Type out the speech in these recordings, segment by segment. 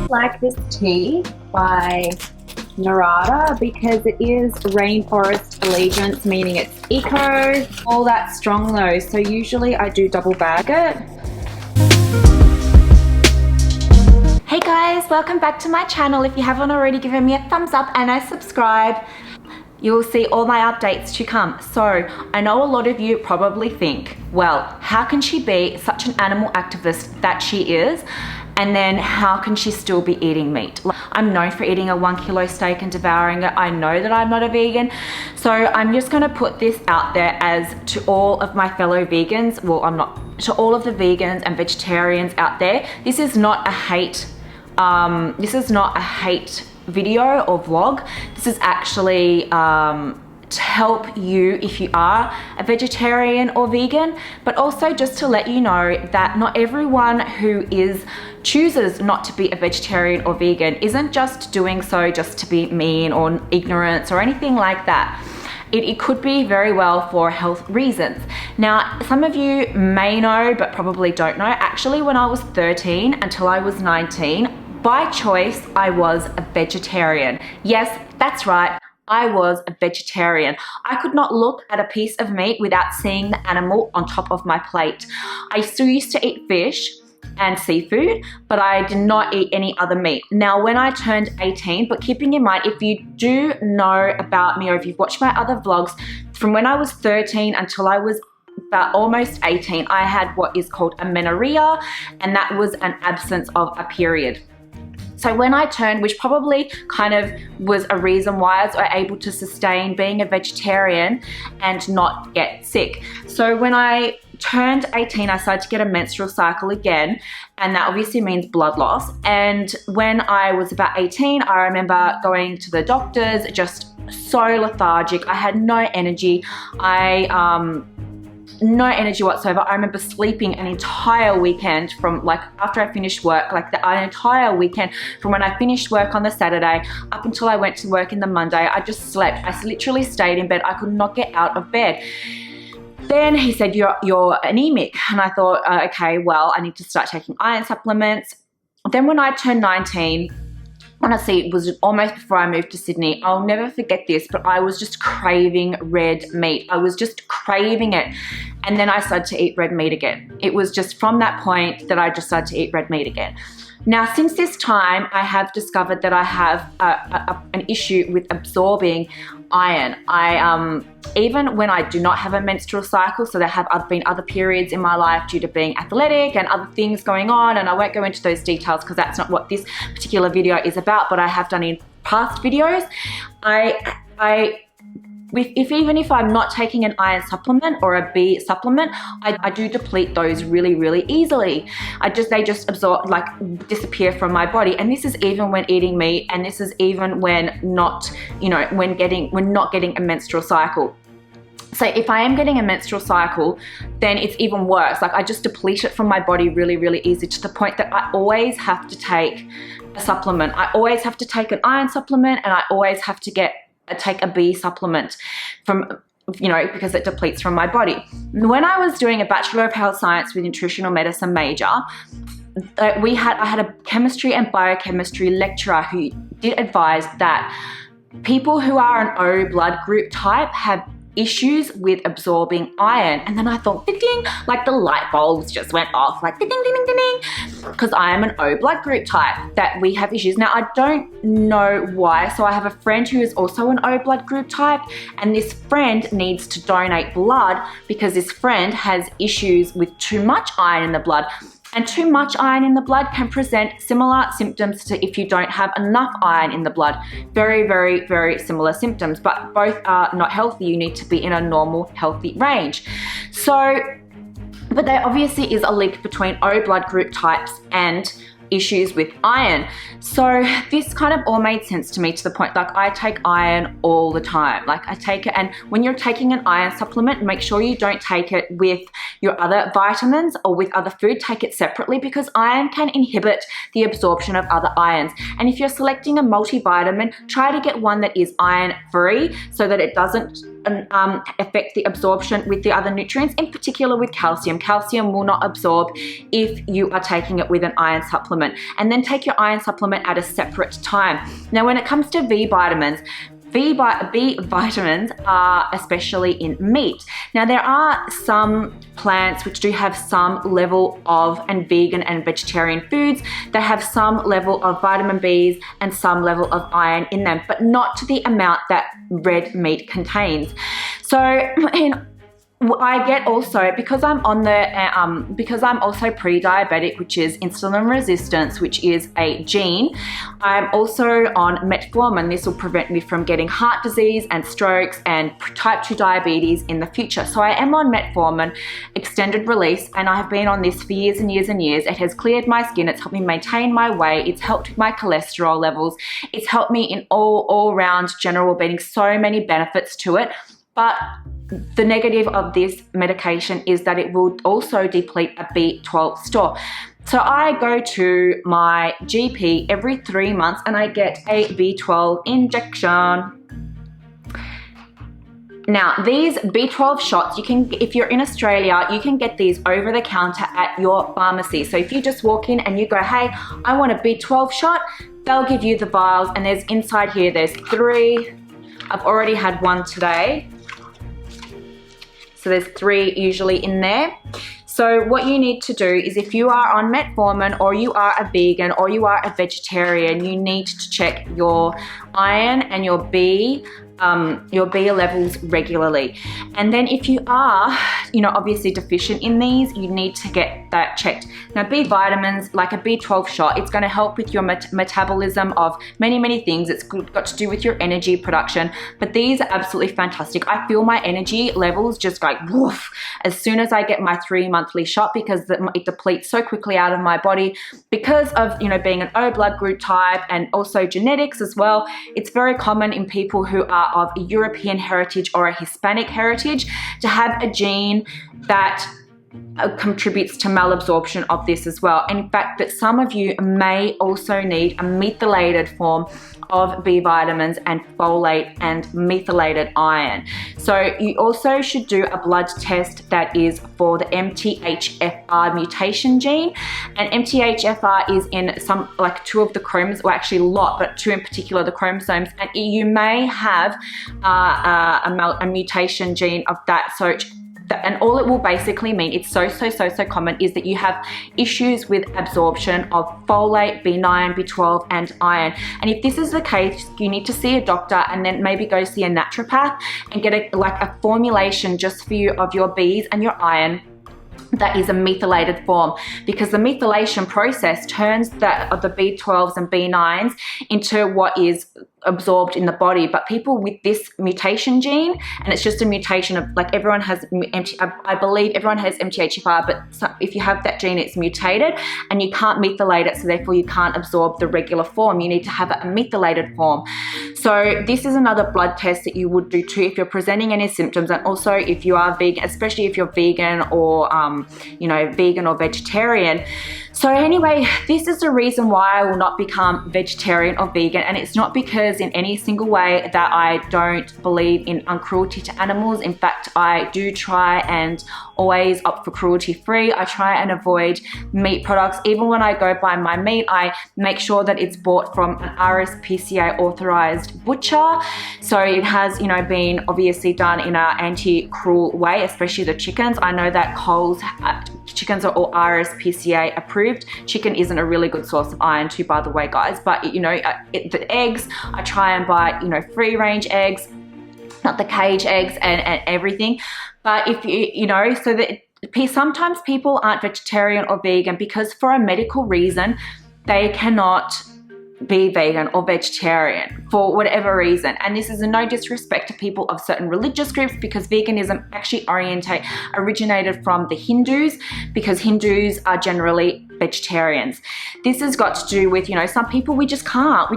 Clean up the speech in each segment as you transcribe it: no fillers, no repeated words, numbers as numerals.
like this tea by Narada because it is rainforest allegiance, meaning it's eco, all that strong though. So usually I do double bag it. Hey guys, welcome back to my channel. If you haven't already given me a thumbs up and a subscribe, you will see all my updates to come. So I know a lot of you probably think, well, how can she be such an animal activist that she is? And then how can she still be eating meat? I'm known for eating a 1 kilo steak and devouring it. I know that I'm not a vegan. So I'm just gonna put this out there as to all of my fellow vegans. Well, I'm not, to all of the vegans and vegetarians out there. This is not a hate, video or vlog. This is actually to help you if you are a vegetarian or vegan, but also just to let you know that not everyone who chooses not to be a vegetarian or vegan isn't just doing so just to be mean or ignorance or anything like that. It could be very well for health reasons. Now, some of you may know, but probably don't know, actually when I was 13 until I was 19, by choice, I was a vegetarian. Yes, that's right. I was a vegetarian. I could not look at a piece of meat without seeing the animal on top of my plate. I still used to eat fish and seafood, but I did not eat any other meat. Now, when I turned 18, but keeping in mind, if you do know about me or if you've watched my other vlogs, from when I was 13 until I was about almost 18, I had what is called amenorrhea, and that was an absence of a period. So when I turned, which probably kind of was a reason why I was able to sustain being a vegetarian and not get sick. So when I turned 18, I started to get a menstrual cycle again, and that obviously means blood loss. And when I was about 18, I remember going to the doctors, just so lethargic. I had no energy. No energy whatsoever. I remember sleeping an entire weekend from like after I finished work, like an entire weekend from when I finished work on the Saturday up until I went to work in the Monday. I just slept. I literally stayed in bed. I could not get out of bed. Then he said, you're anemic. And I thought, okay, well, I need to start taking iron supplements. Then when I turned 19, honestly, it was almost before I moved to Sydney. I'll never forget this, but I was just craving red meat. I was just craving it. And then I started to eat red meat again. It was just from that point that I just started to eat red meat again. Now, since this time, I have discovered that I have an issue with absorbing iron. Even when I do not have a menstrual cycle, so there have been other periods in my life due to being athletic and other things going on, and I won't go into those details because that's not what this particular video is about, but I have done in past videos. Even if I'm not taking an iron supplement or a B supplement, I do deplete those really, really easily. They just absorb, like disappear from my body. And this is even when eating meat, and this is even when not, when not getting a menstrual cycle. So if I am getting a menstrual cycle, then it's even worse. Like I just deplete it from my body really, really easy, to the point that I always have to take a supplement. I always have to take an iron supplement, and I always have to take a B supplement because it depletes from my body. When I was doing a Bachelor of Health Science with Nutritional Medicine major, I had a chemistry and biochemistry lecturer who did advise that people who are an O blood group type have issues with absorbing iron. And then I thought, ding, ding, like the light bulbs just went off, like ding, ding, ding, ding, ding, because I am an O blood group type, that we have issues. Now, I don't know why. So I have a friend who is also an O blood group type, and this friend needs to donate blood because this friend has issues with too much iron in the blood. And too much iron in the blood can present similar symptoms to if you don't have enough iron in the blood. Very, very, very similar symptoms, but both are not healthy. You need to be in a normal, healthy range. But there obviously is a link between O blood group types and issues with iron. So this kind of all made sense to me, to the point like I take iron all the time. Like I take it, and when you're taking an iron supplement, make sure you don't take it with your other vitamins or with other food. Take it separately, because iron can inhibit the absorption of other irons. And if you're selecting a multivitamin, try to get one that is iron free so that it doesn't affect the absorption with the other nutrients, in particular with calcium. Calcium will not absorb if you are taking it with an iron supplement. And then take your iron supplement at a separate time. Now, when it comes to B vitamins are especially in meat. Now, there are some plants which do have some level of, and vegan and vegetarian foods that have some level of vitamin Bs and some level of iron in them, but not to the amount that red meat contains. So, I get also, because I'm on the, because I'm also pre-diabetic, which is insulin resistance, which is a gene, I'm also on metformin. This will prevent me from getting heart disease and strokes and type 2 diabetes in the future. So I am on metformin, extended release, and I have been on this for years and years and years. It has cleared my skin. It's helped me maintain my weight. It's helped with my cholesterol levels. It's helped me in all round general well-being. So many benefits to it. But the negative of this medication is that it will also deplete a B12 store. So I go to my GP every 3 months and I get a B12 injection. Now, these B12 shots, you can, if you're in Australia, you can get these over the counter at your pharmacy. So if you just walk in and you go, hey, I want a B12 shot, they'll give you the vials, and there's inside here, there's 3. I've already had one today. So there's 3 usually in there. So what you need to do is, if you are on metformin, or you are a vegan, or you are a vegetarian, you need to check your iron and your B levels regularly. And then if you are, obviously deficient in these, you need to get that checked. Now, B vitamins, like a B12 shot, it's going to help with your metabolism of many things. It's got to do with your energy production, but these are absolutely fantastic. I feel my energy levels just go woof as soon as I get my 3 monthly shot, because it depletes so quickly out of my body because of, being an O blood group type, and also genetics as well. It's very common in people who are of a European heritage or a Hispanic heritage to have a gene that contributes to malabsorption of this as well. And in fact, that some of you may also need a methylated form of B vitamins and folate and methylated iron. So you also should do a blood test that is for the MTHFR mutation gene. And MTHFR is in some, like 2 of the chromosomes, or actually a lot, but 2 in particular, the chromosomes, and you may have a mutation gene of that. So and all it will basically mean, it's so common, is that you have issues with absorption of folate, B9, B12 and iron. And if this is the case, you need to see a doctor, and then maybe go see a naturopath and get a formulation just for you of your Bs and your iron that is a methylated form, because the methylation process turns the B12s and B9s into what is absorbed in the body. But people with this mutation gene, and it's just a mutation of, like, everyone has I believe everyone has MTHFR, but if you have that gene, it's mutated and you can't methylate it, so therefore you can't absorb the regular form. You need to have a methylated form. So this is another blood test that you would do too if you're presenting any symptoms, and also if you are vegan, especially if you're vegan or vegan or vegetarian. So anyway, this is the reason why I will not become vegetarian or vegan, and it's not because in any single way that I don't believe in uncruelty to animals. In fact, I do try and always opt for cruelty-free. I try and avoid meat products. Even when I go buy my meat, I make sure that it's bought from an RSPCA authorized butcher. So it has, been obviously done in an anti-cruel way, especially the chickens. I know that Coles chickens are all RSPCA approved. Chicken isn't a really good source of iron too, by the way, guys. But the eggs, I try and buy free range eggs, not the cage eggs and everything. But if so that sometimes people aren't vegetarian or vegan because for a medical reason they cannot be vegan or vegetarian for whatever reason. And this is no disrespect to people of certain religious groups, because veganism actually originated from the Hindus, because Hindus are generally vegetarians. This has got to do with, some people we just can't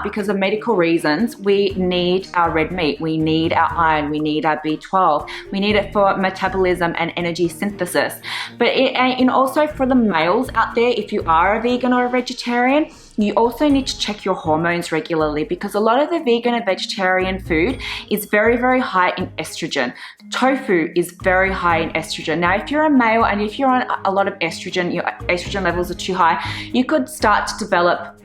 because of medical reasons. We need our red meat, we need our iron, we need our B12, we need it for metabolism and energy synthesis. But and also for the males out there, if you are a vegan or a vegetarian, you also need to check your hormones regularly, because a lot of the vegan and vegetarian food is very, very high in estrogen. Tofu is very high in estrogen. Now, if you're a male and if you're on a lot of estrogen, your estrogen levels are too high, you could start to develop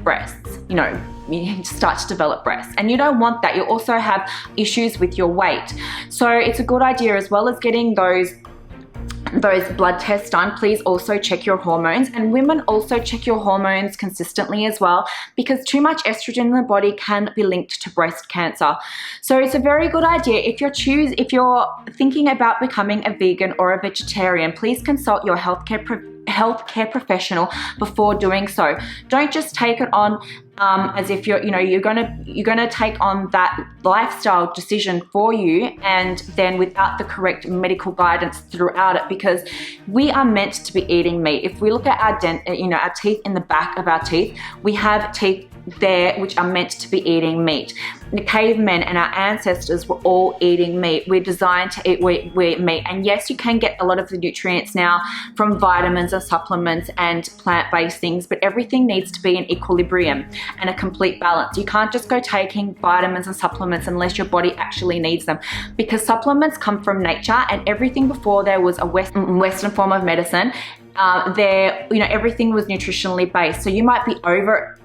breasts, you start to develop breasts, and you don't want that. You also have issues with your weight. So it's a good idea, as well as getting those blood tests done, please also check your hormones. And women, also check your hormones consistently as well, because too much estrogen in the body can be linked to breast cancer. So it's a very good idea, if you're thinking about becoming a vegan or a vegetarian, please consult your healthcare professional before doing so. Don't just take it on as if you're gonna take on that lifestyle decision for you, and then without the correct medical guidance throughout it, because we are meant to be eating meat. If we look at our our teeth, in the back of our teeth, we have teeth there which are meant to be eating meat. The cavemen and our ancestors were all eating meat. We're designed to eat meat. And yes, you can get a lot of the nutrients now from vitamins and supplements and plant-based things, but everything needs to be in equilibrium and a complete balance. You can't just go taking vitamins and supplements unless your body actually needs them, because supplements come from nature, and everything before there was a Western form of medicine, everything was nutritionally based. So you might be over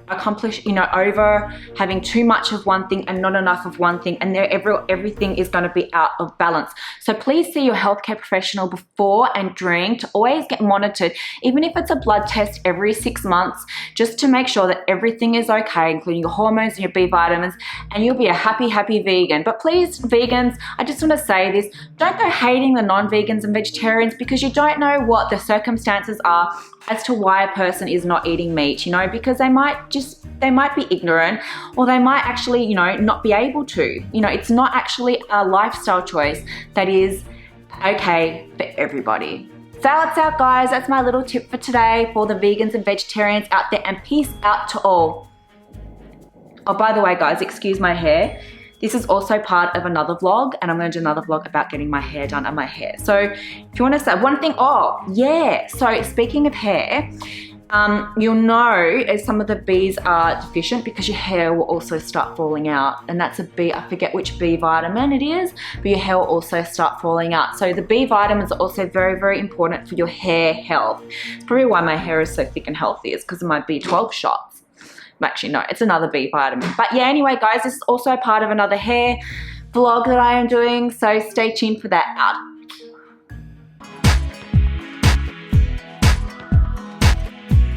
having too much of one thing and not enough of one thing, and everything is going to be out of balance. So please see your healthcare professional before and during to always get monitored, even if it's a blood test every 6 months, just to make sure that everything is okay, including your hormones and your B vitamins, and you'll be a happy vegan. But please, vegans, I just want to say this, don't go hating the non-vegans and vegetarians, because you don't know what the circumstances are as to why a person is not eating meat, because they might be ignorant, or they might actually, not be able to. It's not actually a lifestyle choice that is okay for everybody. So that's out, guys. That's my little tip for today for the vegans and vegetarians out there, and peace out to all. Oh, by the way, guys, excuse my hair. This is also part of another vlog, and I'm going to do another vlog about getting my hair done and my hair. So if you want to say one thing, so speaking of hair, you'll know as some of the B's are deficient, because your hair will also start falling out, and that's a B, I forget which B vitamin it is, but your hair will also start falling out. So the B vitamins are also very, very important for your hair health. It's probably why my hair is so thick and healthy, is because of my B12 shots. Actually, no, it's another B vitamin. But yeah, anyway, guys, this is also part of another hair vlog that I am doing, so stay tuned for that. Out.